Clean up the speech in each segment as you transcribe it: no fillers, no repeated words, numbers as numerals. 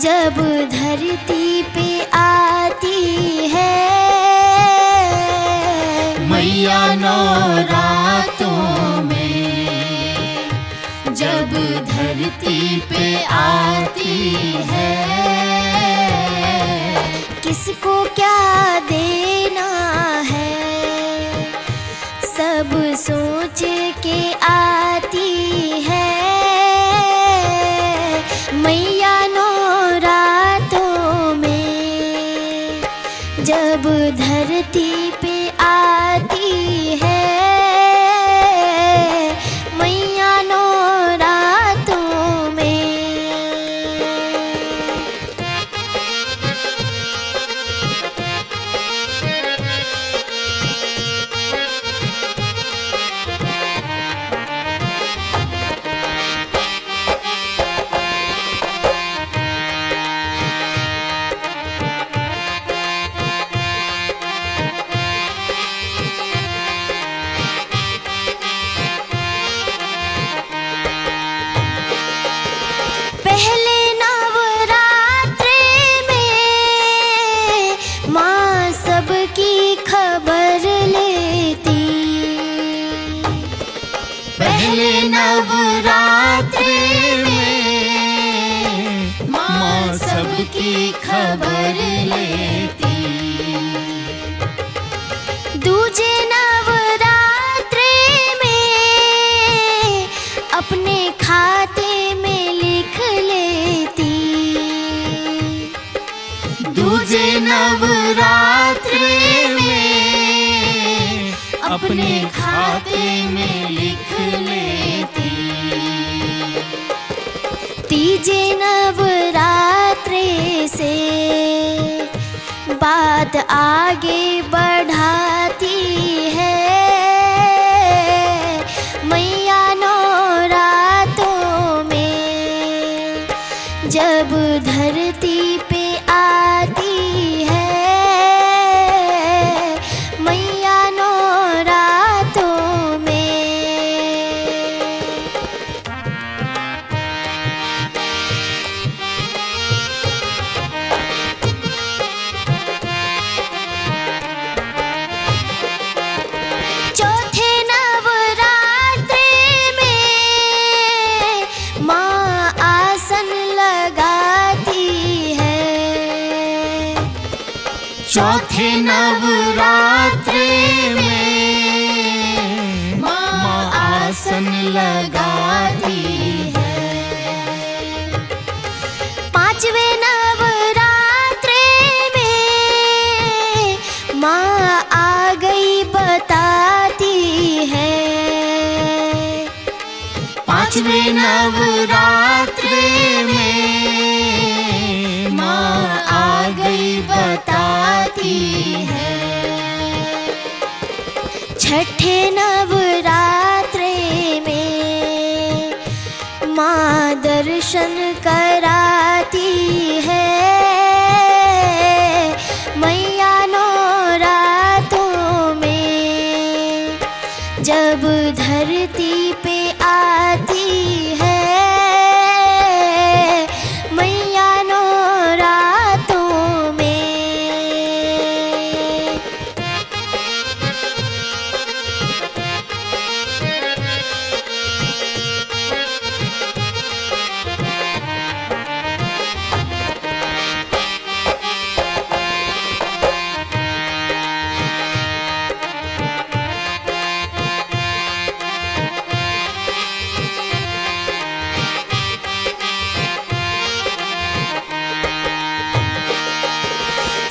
जब धरती पे आती है मैया नवरातों में, जब धरती पे आती है। किसको क्या देना है सब सोच के आती है मैया नवरातों में, जब धरती पे आती है मैया नवरातों में। पहले नवरात्रे में माँ सबकी खबर लेती, पहले नवरात्रे में माँ सबकी खबर लेती। दूजे नवरात्रे में अपने खाते में लिख लेती, दूजे नवरात्रे में अपने खाते में लिख लेती। तीजे नवरात्रे से बात आगे बढ़ाती है मैया नवरातों में, जब धरती पे आती है मैया नवरातों में। चौथे नवरात्रे में माँ आसन लगाती है, चौथे नवरात्रे में माँ आसन लगाती है। पांचवे नवरात्रे में माँ आ गई बताती है, पांचवे नवरात्रे में माँ आ गई बताती है। छठे नवरात्रे में माँ दर्शन कराती है मैया नवरातों में, जब धरती पे आती है मैया नवरातों में।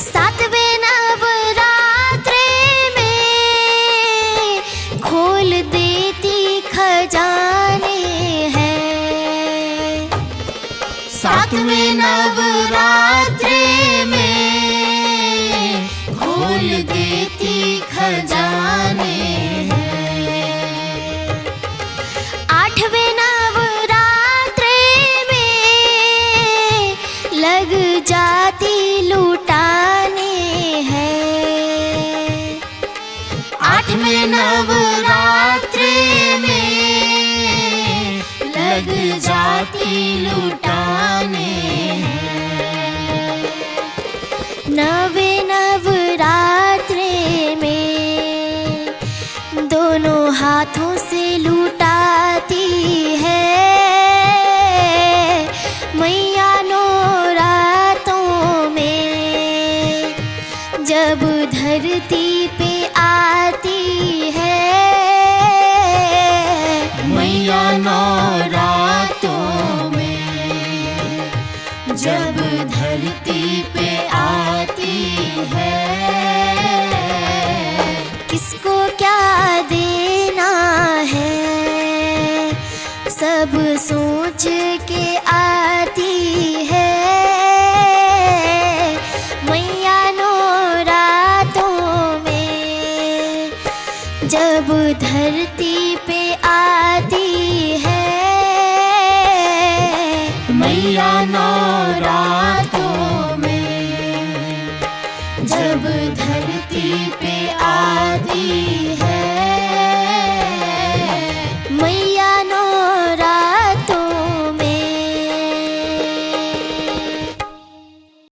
सातवें नवरात्रे में खोल देती खजाने हैं, सातवें नवरात्रे में खोल देती खजाने हैं। आठवें नवरात्रे में लग जाती लुटाने हैं, आठवें नवरात्रे में लग जाती लुटाने हैं। धरती पे आती है। मैया नवरातों में जब धरती पे आती है। किसको क्या देना है सब सोच के आती है। मैया नवरातों में जब धरती पे आती है। मैया नवरातों में जब धरती